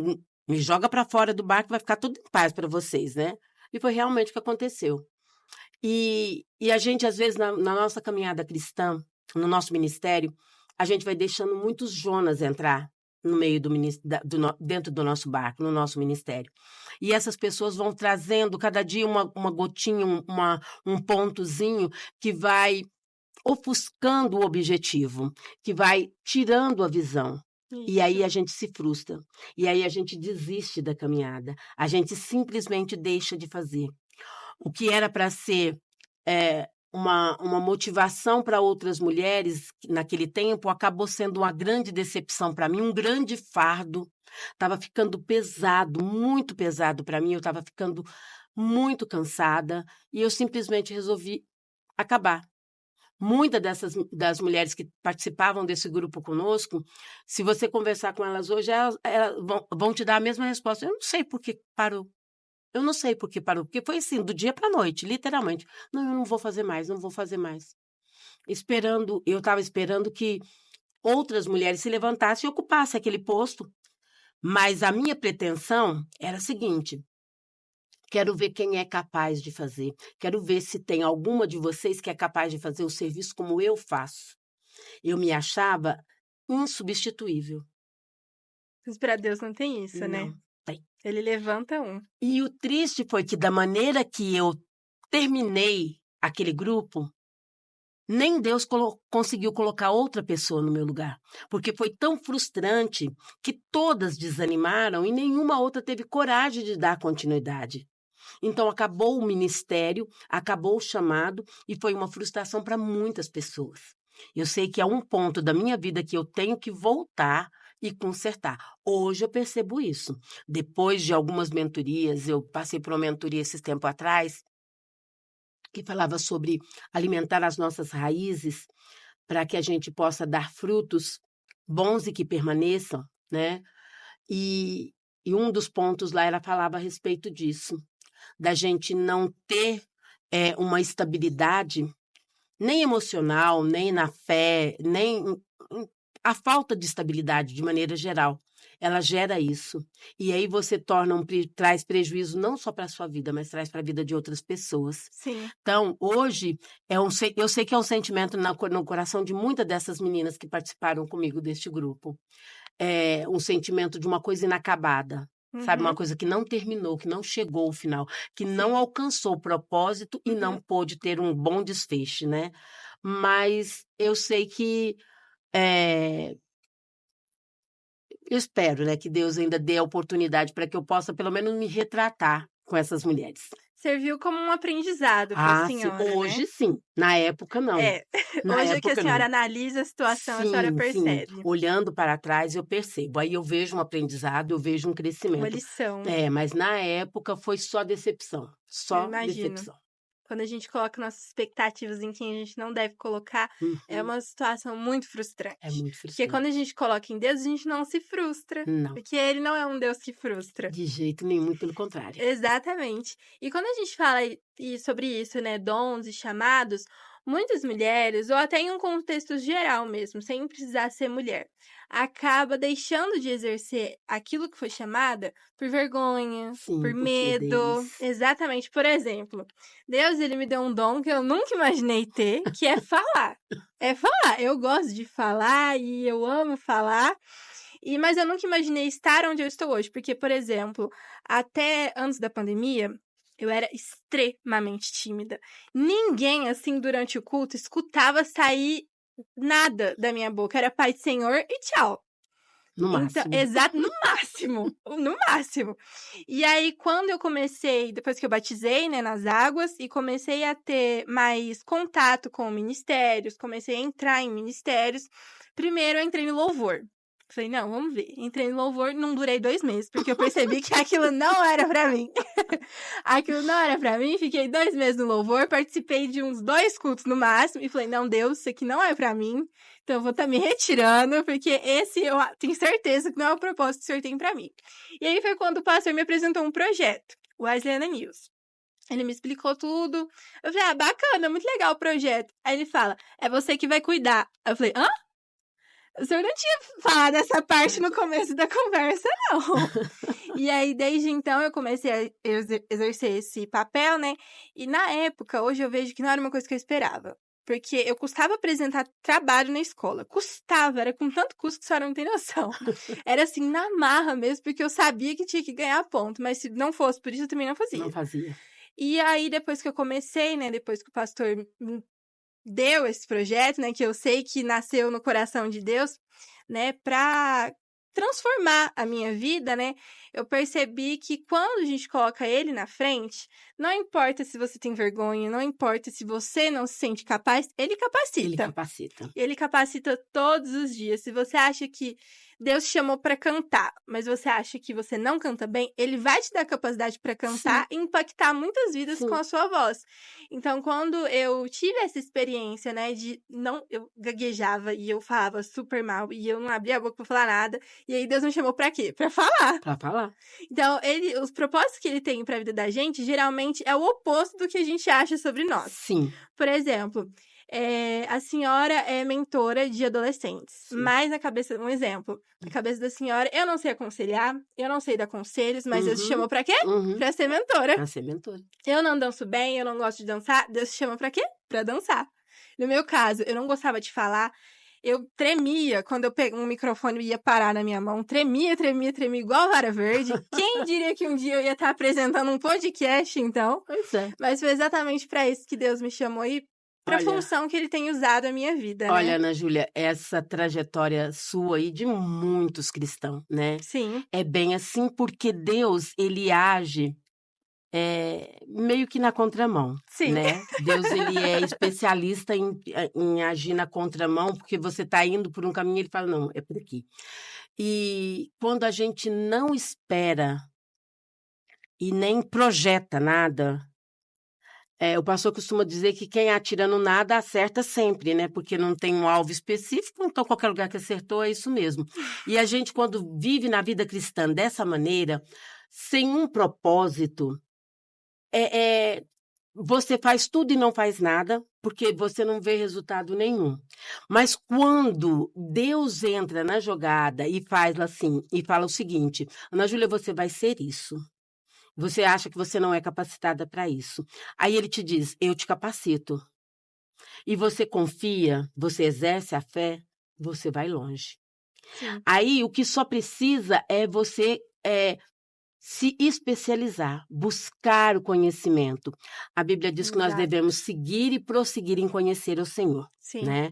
Me joga para fora do barco, vai ficar tudo em paz para vocês, né? E foi realmente o que aconteceu. E a gente, às vezes, na nossa caminhada cristã, no nosso ministério, a gente vai deixando muitos Jonas entrar no meio dentro do nosso barco, no nosso ministério. E essas pessoas vão trazendo cada dia uma gotinha, um pontozinho que vai ofuscando o objetivo, que vai tirando a visão. E aí a Isso. gente se frustra. E aí a gente desiste da caminhada. A gente simplesmente deixa de fazer. O que era para ser uma motivação para outras mulheres naquele tempo acabou sendo uma grande decepção para mim, um grande fardo. Estava ficando pesado, muito pesado para mim. Eu estava ficando muito cansada e eu simplesmente resolvi acabar. Muitas das mulheres que participavam desse grupo conosco, se você conversar com elas hoje, elas vão te dar a mesma resposta. Eu não sei por que parou. Eu não sei por que parou, porque foi assim, do dia para a noite, literalmente. Não, eu não vou fazer mais, não vou fazer mais. Eu estava esperando que outras mulheres se levantassem e ocupassem aquele posto. Mas a minha pretensão era a seguinte: quero ver quem é capaz de fazer. Quero ver se tem alguma de vocês que é capaz de fazer o serviço como eu faço. Eu me achava insubstituível. Mas pra Deus não tem isso, né? Não tem. Ele levanta um. E o triste foi que, da maneira que eu terminei aquele grupo, nem Deus conseguiu colocar outra pessoa no meu lugar. Porque foi tão frustrante que todas desanimaram e nenhuma outra teve coragem de dar continuidade. Então, acabou o ministério, acabou o chamado e foi uma frustração para muitas pessoas. Eu sei que é um ponto da minha vida que eu tenho que voltar e consertar. Hoje eu percebo isso. Depois de algumas mentorias, eu passei por uma mentoria esses tempos atrás, que falava sobre alimentar as nossas raízes para que a gente possa dar frutos bons e que permaneçam, né? E, e um dos pontos lá falava a respeito disso, da gente não ter uma estabilidade nem emocional, nem na fé, nem a falta de estabilidade de maneira geral. Ela gera isso. E aí você traz prejuízo não só para a sua vida, mas traz para a vida de outras pessoas. Sim. Então, hoje, eu sei que é um sentimento no coração de muitas dessas meninas que participaram comigo deste grupo. É um sentimento de uma coisa inacabada. sabe? Uma coisa que não terminou, que não chegou ao final, que não alcançou o propósito e não pôde ter um bom desfecho, né? Mas eu sei que eu espero, né, que Deus ainda dê a oportunidade para que eu possa pelo menos me retratar com essas mulheres. Serviu como um aprendizado para a Sim. senhora, Hoje né? sim, na época não. Na Hoje é que a época senhora não. analisa a situação, a senhora Sim. percebe. Olhando para trás eu percebo. Aí eu vejo um aprendizado, eu vejo um Uma crescimento. lição, Mas na época foi só decepção. eu Só imagino. decepção. Quando a gente coloca nossas expectativas em quem a gente não deve colocar, é Uhum. uma situação muito É frustrante. muito Porque quando a frustrante. gente coloca em Deus, a gente não se frustra. Não, Porque Ele não é um Deus que frustra. de jeito nenhum, muito pelo contrário. Exatamente. E quando a gente fala sobre isso, né, dons e chamados, muitas mulheres, ou até em um contexto geral mesmo, sem precisar ser mulher, acaba deixando de exercer aquilo que foi chamada por vergonha, por Sim, por medo. timidez. Exatamente. Por exemplo, Deus, ele me deu um dom que eu nunca imaginei ter, que é falar. É falar. Eu gosto de falar e eu amo falar. Mas eu nunca imaginei estar onde eu estou hoje, porque, por exemplo, até antes da pandemia, eu era extremamente tímida. Ninguém, assim, durante o culto, escutava sair nada da minha boca. Era Pai do Senhor e tchau. No Então, máximo. exato, no máximo, no máximo. E aí, quando eu comecei, depois que eu batizei, né, nas águas, e comecei a ter mais contato com ministérios, comecei a entrar em ministérios, primeiro eu entrei no louvor. Falei, não, vamos ver. Entrei no louvor, não durei 2 meses, porque eu percebi que aquilo não era pra mim. Aquilo não era pra mim, fiquei 2 meses no louvor, participei de uns 2 cultos no máximo, e falei, não, Deus, isso aqui não é pra mim. Então, eu vou estar me retirando, porque esse eu tenho certeza que não é o propósito que o senhor tem pra mim. E aí foi quando o pastor me apresentou um projeto, o Wesleyana News. Ele me explicou tudo. Eu falei, bacana, muito legal o projeto. Aí ele fala, é você que vai cuidar. Eu falei, hã? O senhor não tinha falado essa parte no começo da conversa, não. E aí, desde então, eu comecei a exercer esse papel, né? E na época, hoje eu vejo que não era uma coisa que eu esperava. Porque eu custava apresentar trabalho na escola. Custava, era com tanto custo que a senhora não tem noção. Era assim, na marra mesmo, porque eu sabia que tinha que ganhar ponto. Mas se não fosse por isso, eu também não fazia. Não fazia. E aí, depois que eu comecei, né? Depois que o pastor me deu esse projeto, né? Que eu sei que nasceu no coração de Deus, né? Pra transformar a minha vida, né? Eu percebi que quando a gente coloca ele na frente, não importa se você tem vergonha, não importa se você não se sente capaz, ele capacita. Ele capacita. Ele capacita todos os dias. Se você acha que Deus te chamou para cantar, mas você acha que você não canta bem, ele vai te dar capacidade para cantar e impactar muitas vidas com a sua voz. Então, quando eu tive essa experiência, né, de não, eu gaguejava e eu falava super mal e eu não abria a boca para falar nada, e aí Deus me chamou para quê? Para falar. Para falar. Então, os propósitos que ele tem para a vida da gente, geralmente é o oposto do que a gente acha sobre nós. Sim. Por exemplo, a senhora é mentora de adolescentes, mas na cabeça, um exemplo, na cabeça da senhora, eu não sei aconselhar, eu não sei dar conselhos, mas Deus te chamou pra quê? Pra ser mentora. Pra ser mentora. Eu não danço bem, eu não gosto de dançar, Deus te chama pra quê? Pra dançar. No meu caso, eu não gostava de falar, eu tremia quando eu peguei um microfone e ia parar na minha mão, tremia igual vara verde. Quem diria que um dia eu ia estar apresentando um podcast, então? Pois é. Mas foi exatamente pra isso que Deus me chamou e pra função que ele tem usado a minha vida, Olha, né? Ana Júlia, essa trajetória sua e de muitos cristãos, né? Sim. É bem assim porque Deus, ele age meio que na contramão, Sim. né? Deus, ele é especialista em agir na contramão, porque você está indo por um caminho e ele fala, não, é por aqui. E quando a gente não espera e nem projeta nada, o pastor costuma dizer que quem atira no nada acerta sempre, né? Porque não tem um alvo específico, então qualquer lugar que acertou é isso mesmo. E a gente, quando vive na vida cristã dessa maneira, sem um propósito, você faz tudo e não faz nada, porque você não vê resultado nenhum. Mas quando Deus entra na jogada e faz assim, e fala o seguinte, Ana Júlia, você vai ser isso. Você acha que você não é capacitada para isso. Aí ele te diz, eu te capacito. E você confia, você exerce a fé, você vai longe. Sim. Aí o que só precisa é você se especializar, buscar o conhecimento. A Bíblia diz que nós Exato. devemos seguir e prosseguir em conhecer o Senhor, Sim. né?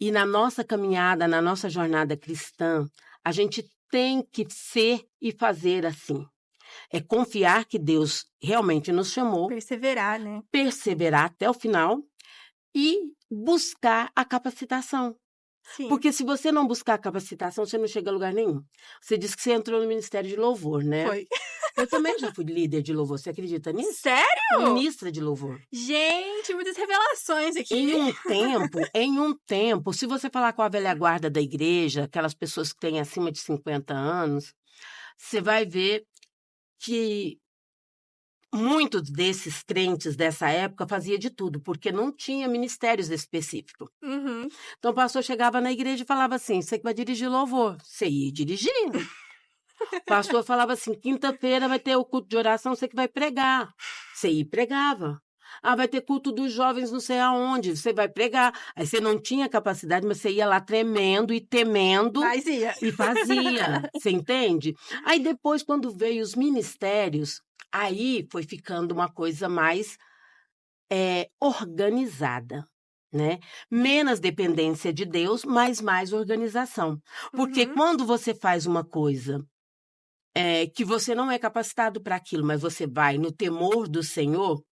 E na nossa caminhada, na nossa jornada cristã, a gente tem que ser e fazer assim. É confiar que Deus realmente nos chamou, Perseverar, né? perseverar até o final e buscar a capacitação. Sim. Porque se você não buscar a capacitação, você não chega a lugar nenhum. Você disse que você entrou no Ministério de Louvor, né? Foi. Eu também já fui líder de louvor, você acredita nisso? Sério? Ministra de louvor. Gente, muitas revelações aqui. Em um tempo, se você falar com a velha guarda da igreja, aquelas pessoas que têm acima de 50 anos, você vai ver que muitos desses crentes dessa época fazia de tudo, porque não tinha ministérios específicos. Uhum. Então o pastor chegava na igreja e falava assim, você que vai dirigir louvor, você ia dirigindo. O pastor falava assim, quinta-feira vai ter o culto de oração, você que vai pregar. Você ia e pregava. Ah, vai ter culto dos jovens não sei aonde, você vai pregar. Aí você não tinha capacidade, mas você ia lá tremendo e temendo. Mas ia. E fazia, você entende? Aí depois, quando veio os ministérios, aí foi ficando uma coisa mais organizada, né? Menos dependência de Deus, mas mais organização. Porque Uhum. quando você faz uma coisa que você não é capacitado para aquilo, mas você vai no temor do Senhor,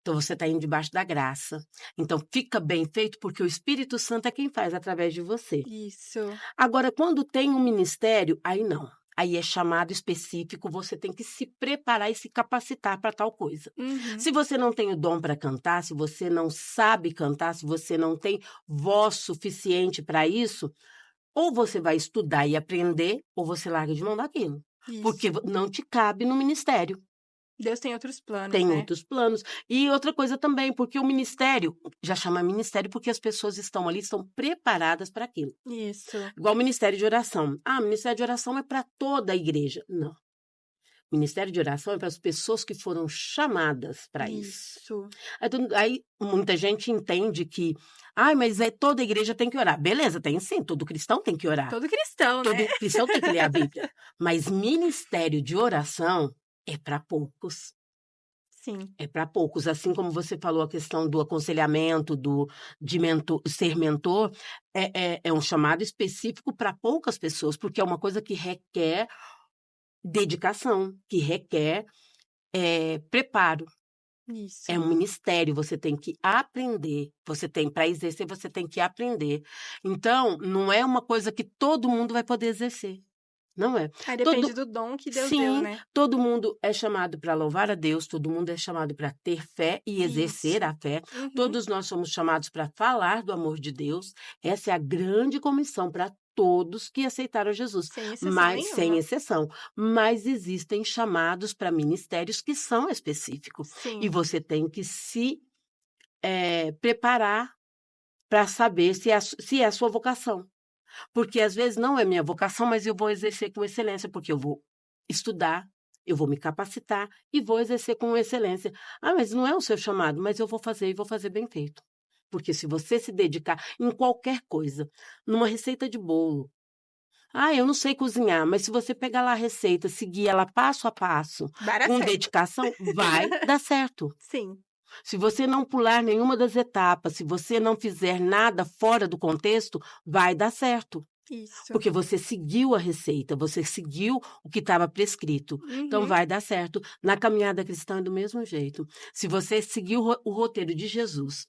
então você está indo debaixo da graça. Então fica bem feito, porque o Espírito Santo é quem faz através de você. Isso. Agora, quando tem um ministério, aí não. Aí é chamado específico, você tem que se preparar e se capacitar para tal coisa. Uhum. Se você não tem o dom para cantar, se você não sabe cantar, se você não tem voz suficiente para isso, ou você vai estudar e aprender, ou você larga de mão daquilo. Isso. Porque não te cabe no ministério. Deus tem outros planos, Tem né? outros planos. E outra coisa também, porque o ministério, já chama ministério porque as pessoas estão ali, estão preparadas para aquilo. Isso. Igual o ministério de oração. Ah, o ministério de oração é para toda a igreja. Não. O ministério de oração é para as pessoas que foram chamadas para isso. Isso. Aí muita gente entende que, mas toda igreja tem que orar. Beleza, tem sim, todo cristão tem que orar. Todo cristão, Todo né? cristão tem que ler a Bíblia. Mas ministério de oração é para poucos. Sim. É para poucos. Assim como você falou a questão do aconselhamento, de ser mentor, é um chamado específico para poucas pessoas, porque é uma coisa que requer dedicação, que requer preparo. Isso. É um ministério, você tem que aprender. Para exercer, você tem que aprender. Então, não é uma coisa que todo mundo vai poder exercer. Não é. Aí depende do dom que Deus deu, Sim, né? todo mundo é chamado para louvar a Deus, todo mundo é chamado para ter fé e exercer Isso. a fé. Uhum. Todos nós somos chamados para falar do amor de Deus. Essa é a grande comissão para todos que aceitaram Jesus. Sem exceção Mas sem nenhuma. exceção. Mas existem chamados para ministérios que são específicos. Sim. E você tem que se preparar para saber se é a sua vocação. Porque às vezes não é minha vocação, mas eu vou exercer com excelência, porque eu vou estudar, eu vou me capacitar e vou exercer com excelência. Ah, mas não é o seu chamado, mas eu vou fazer e vou fazer bem feito. Porque se você se dedicar em qualquer coisa, numa receita de bolo, eu não sei cozinhar, mas se você pegar lá a receita, seguir ela passo a passo, Vai dar com certo. dedicação, vai dar certo. Sim. Se você não pular nenhuma das etapas, se você não fizer nada fora do contexto, vai dar certo. Isso. Porque você seguiu a receita, você seguiu o que estava prescrito. Então, Uhum. vai dar certo. Na caminhada cristã é do mesmo jeito. Se você seguir o roteiro de Jesus,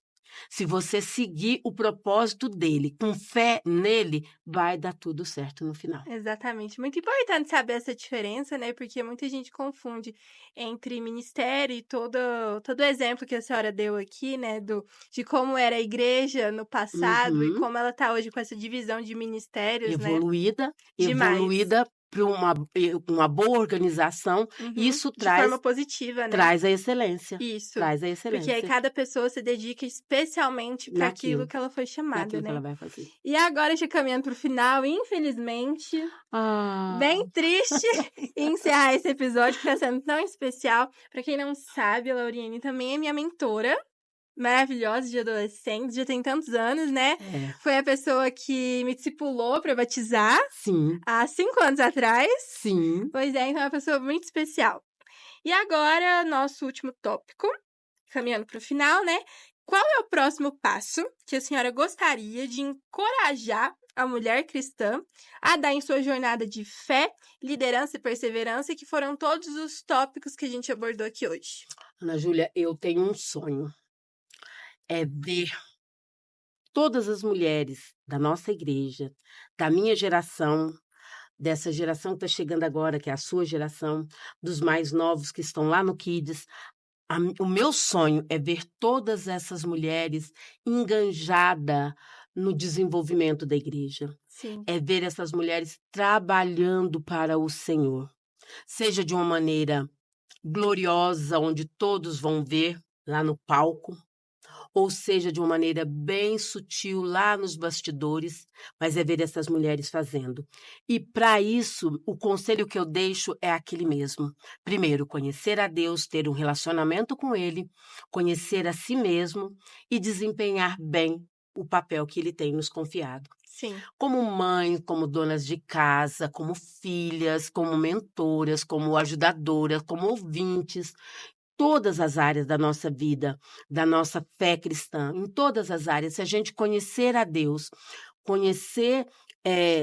se você seguir o propósito dele, com fé nele, vai dar tudo certo no final. Exatamente. Muito importante saber essa diferença, né? Porque muita gente confunde entre ministério e todo o exemplo que a senhora deu aqui, né? De como era a igreja no passado e Uhum. como ela está hoje com essa divisão de ministérios, né? Evoluída Demais. para uma boa organização, Uhum. isso De forma positiva, né? traz a excelência. Isso. Traz a Porque aí excelência cada pessoa se dedica especialmente para aquilo naquilo que ela foi chamada, que né? ela vai fazer. E agora, já caminhando para o final, infelizmente, bem triste encerrar esse episódio que está sendo tão especial. Para quem não sabe, a Lauriane também é minha mentora. maravilhosa de adolescente, já tem tantos anos, né? É. Foi a pessoa que me discipulou para batizar Sim, há 5 anos atrás. sim. Pois é, então é uma pessoa muito especial. E agora, nosso último tópico, caminhando para o final, né? Qual é o próximo passo que a senhora gostaria de encorajar a mulher cristã a dar em sua jornada de fé, liderança e perseverança, que foram todos os tópicos que a gente abordou aqui hoje? Ana Júlia, eu tenho um sonho. É ver todas as mulheres da nossa igreja, da minha geração, dessa geração que está chegando agora, que é a sua geração, dos mais novos que estão lá no Kids. O meu sonho é ver todas essas mulheres enganjadas no desenvolvimento da igreja. Sim. É ver essas mulheres trabalhando para o Senhor. Seja de uma maneira gloriosa, onde todos vão ver lá no palco, ou seja, de uma maneira bem sutil lá nos bastidores, mas é ver essas mulheres fazendo. E para isso, o conselho que eu deixo é aquele mesmo. Primeiro, conhecer a Deus, ter um relacionamento com Ele, conhecer a si mesmo e desempenhar bem o papel que Ele tem nos confiado. Sim. Como mãe, como donas de casa, como filhas, como mentoras, como ajudadoras, como ouvintes, todas as áreas da nossa vida, da nossa fé cristã, em todas as áreas, se a gente conhecer a Deus, conhecer,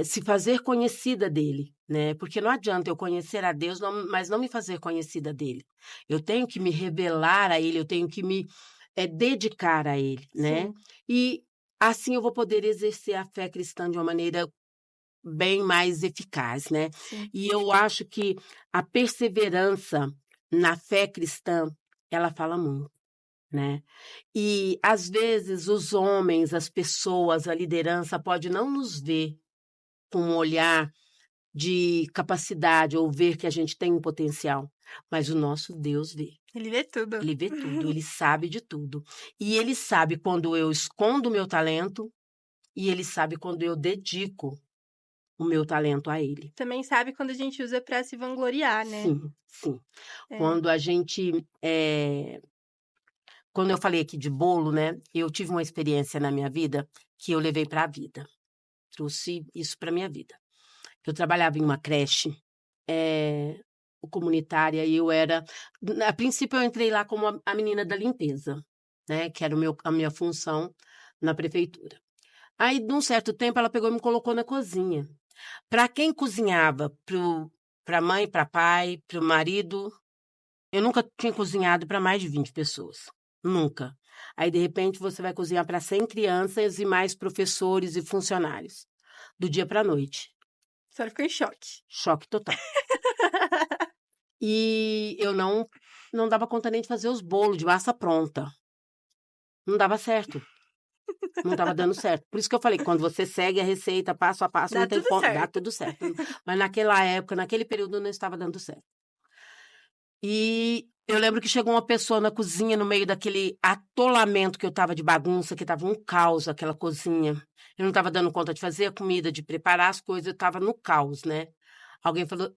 se fazer conhecida dele, né? Porque não adianta eu conhecer a Deus, mas não me fazer conhecida dele. Eu tenho que me revelar a ele, eu tenho que me dedicar a ele, né? Sim. E assim eu vou poder exercer a fé cristã de uma maneira bem mais eficaz, né? Sim. E eu acho que a perseverança na fé cristã, ela fala muito, né? E às vezes os homens, as pessoas, a liderança pode não nos ver com um olhar de capacidade ou ver que a gente tem um potencial, mas o nosso Deus vê. Ele vê tudo. Ele vê tudo, ele sabe de tudo. E ele sabe quando eu escondo o meu talento e ele sabe quando eu dedico o meu talento a ele. Também sabe quando a gente usa para se vangloriar, né? Sim, sim. É. Quando a gente. Quando eu falei aqui de bolo, né? Eu tive uma experiência na minha vida que eu levei para a vida. Trouxe isso para minha vida. Eu trabalhava em uma creche comunitária e eu era. A princípio, eu entrei lá como a menina da limpeza, né? Que era a minha função na prefeitura. Aí, de um certo tempo, ela pegou e me colocou na cozinha. Para quem cozinhava, para mãe, para pai, para o marido, eu nunca tinha cozinhado para mais de 20 pessoas. Nunca. Aí, de repente, você vai cozinhar para 100 crianças e mais professores e funcionários. Do dia para a noite. A senhora ficou em choque. Choque total. E eu não dava conta nem de fazer os bolos de massa pronta. Não dava certo. Não estava dando certo. Por isso que eu falei, quando você segue a receita passo a passo, Dá não tem tudo como, dá certo. tudo certo. Mas naquela época, naquele período, não estava dando certo. E eu lembro que chegou uma pessoa na cozinha, no meio daquele atolamento que eu estava de bagunça, que estava um caos aquela cozinha. Eu não estava dando conta de fazer a comida, de preparar as coisas, eu estava no caos, né? Alguém falou,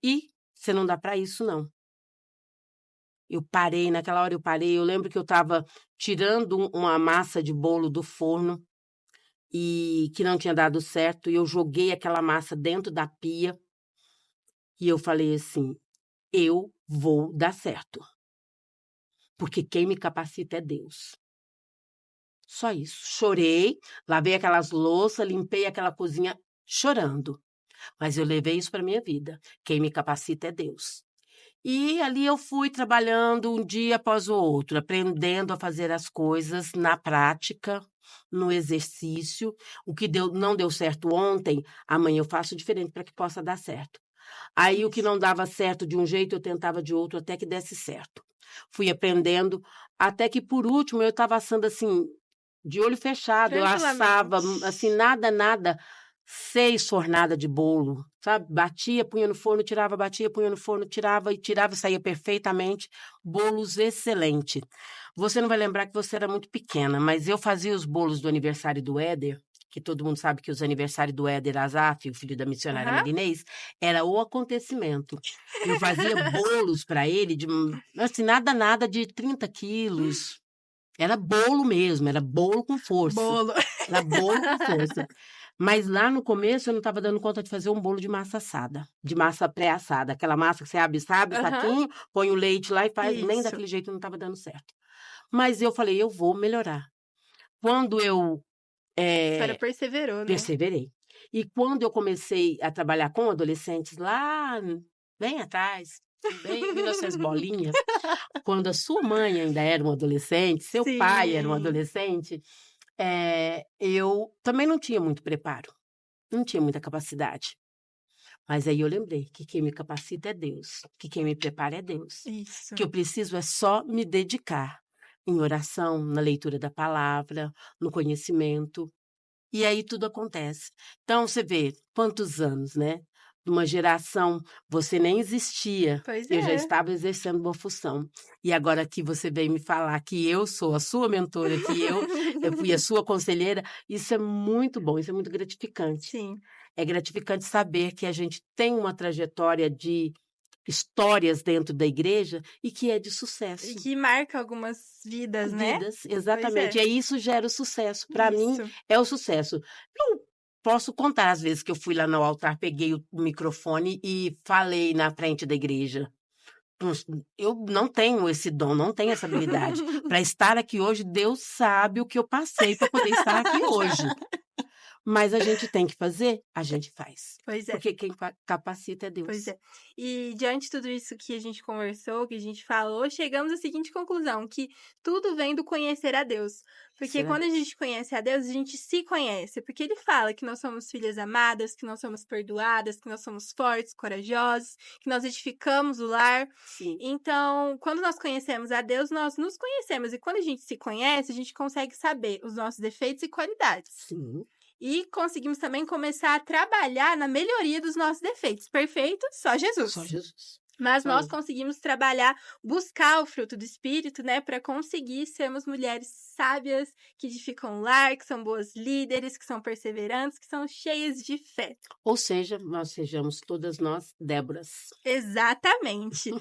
você não dá para isso, não. Eu parei, naquela hora eu parei. Eu lembro que eu estava tirando uma massa de bolo do forno e que não tinha dado certo, e eu joguei aquela massa dentro da pia e eu falei assim, eu vou dar certo. Porque quem me capacita é Deus. Só isso. Chorei, lavei aquelas louças, limpei aquela cozinha chorando. Mas eu levei isso para minha vida. Quem me capacita é Deus. E ali eu fui trabalhando um dia após o outro, aprendendo a fazer as coisas na prática, no exercício. O que não deu certo ontem, amanhã eu faço diferente para que possa dar certo. Aí o que não dava certo de um jeito, eu tentava de outro até que desse certo. Fui aprendendo, até que por último eu estava assando assim, de olho fechado. Eu assava, assim, nada, 6 fornadas de bolo, sabe? Batia, punha no forno, tirava, batia, punha no forno, tirava, saía perfeitamente. Bolos excelentes. Você não vai lembrar que você era muito pequena, mas eu fazia os bolos do aniversário do Éder, que todo mundo sabe que os aniversários do Éder Azaf, o filho da missionária Marinês, era o acontecimento. Eu fazia bolos para ele, assim, nada de 30 quilos. Era bolo mesmo, era bolo com força. Bolo. Era bolo com força. Mas lá no começo eu não estava dando conta de fazer um bolo de massa assada, de massa pré-assada. Aquela massa que você abre, sabe, o Aham. saquinho, põe o leite lá e faz, nem Isso. daquele jeito não estava dando certo. Mas eu falei, eu vou melhorar. Quando eu A senhora perseverou, né? perseverei. E quando eu comecei a trabalhar com adolescentes lá, bem atrás, bem em 1900 bolinha, quando a sua mãe ainda era um adolescente, seu pai era um Sim. adolescente, eu também não tinha muito preparo, não tinha muita capacidade. Mas aí eu lembrei que quem me capacita é Deus, que quem me prepara é Deus, Isso. que eu preciso é só me dedicar em oração, na leitura da palavra, no conhecimento, e aí tudo acontece. Então você vê quantos anos, né? De uma geração, você nem existia, Pois eu já é. estava exercendo uma função. E agora que você vem me falar que eu sou a sua mentora, que eu fui a sua conselheira, isso é muito bom, isso é muito gratificante. Sim. É gratificante saber que a gente tem uma trajetória de histórias dentro da igreja e que é de E sucesso. que marca algumas vidas, né? Vidas, exatamente. é. E aí isso gera o sucesso. Para mim, Isso. é o sucesso. Eu posso contar as vezes que eu fui lá no altar, peguei o microfone e falei na frente da igreja. Eu não tenho esse dom, não tenho essa habilidade. Para estar aqui hoje, Deus sabe o que eu passei para poder estar aqui hoje. Mas a gente tem que fazer, a gente faz. Pois é. Porque quem capacita é Deus. Pois é. E diante de tudo isso que a gente conversou, que a gente falou, chegamos à seguinte conclusão, que tudo vem do conhecer a Deus. Porque Será? quando a gente conhece a Deus, a gente se conhece. Porque ele fala que nós somos filhas amadas, que nós somos perdoadas, que nós somos fortes, corajosos, que nós edificamos o lar. Sim. Então, quando nós conhecemos a Deus, nós nos conhecemos. E quando a gente se conhece, a gente consegue saber os nossos defeitos e qualidades. Sim. E conseguimos também começar a trabalhar na melhoria dos nossos defeitos. Perfeito? Só Jesus. Só Jesus. Mas Só nós ele. conseguimos trabalhar, buscar o fruto do Espírito, né? Para conseguir sermos mulheres sábias, que edificam o lar, que são boas líderes, que são perseverantes, que são cheias de fé. Ou seja, nós sejamos todas nós Déboras. Exatamente.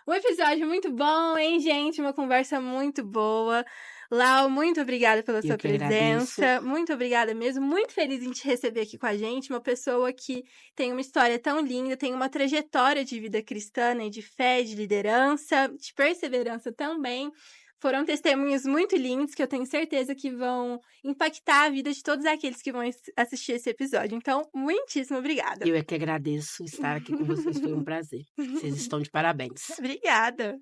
Um episódio muito bom, hein, gente? Uma conversa muito boa. Lau, muito obrigada pela sua que presença. agradeço. Muito obrigada mesmo. Muito feliz em te receber aqui com a gente. Uma pessoa que tem uma história tão linda, tem uma trajetória de vida cristã, né, de fé, de liderança, de perseverança também. Foram testemunhos muito lindos que eu tenho certeza que vão impactar a vida de todos aqueles que vão assistir esse episódio. Então, muitíssimo obrigada. Eu é que agradeço estar aqui com vocês, foi um prazer. Vocês estão de parabéns. Obrigada.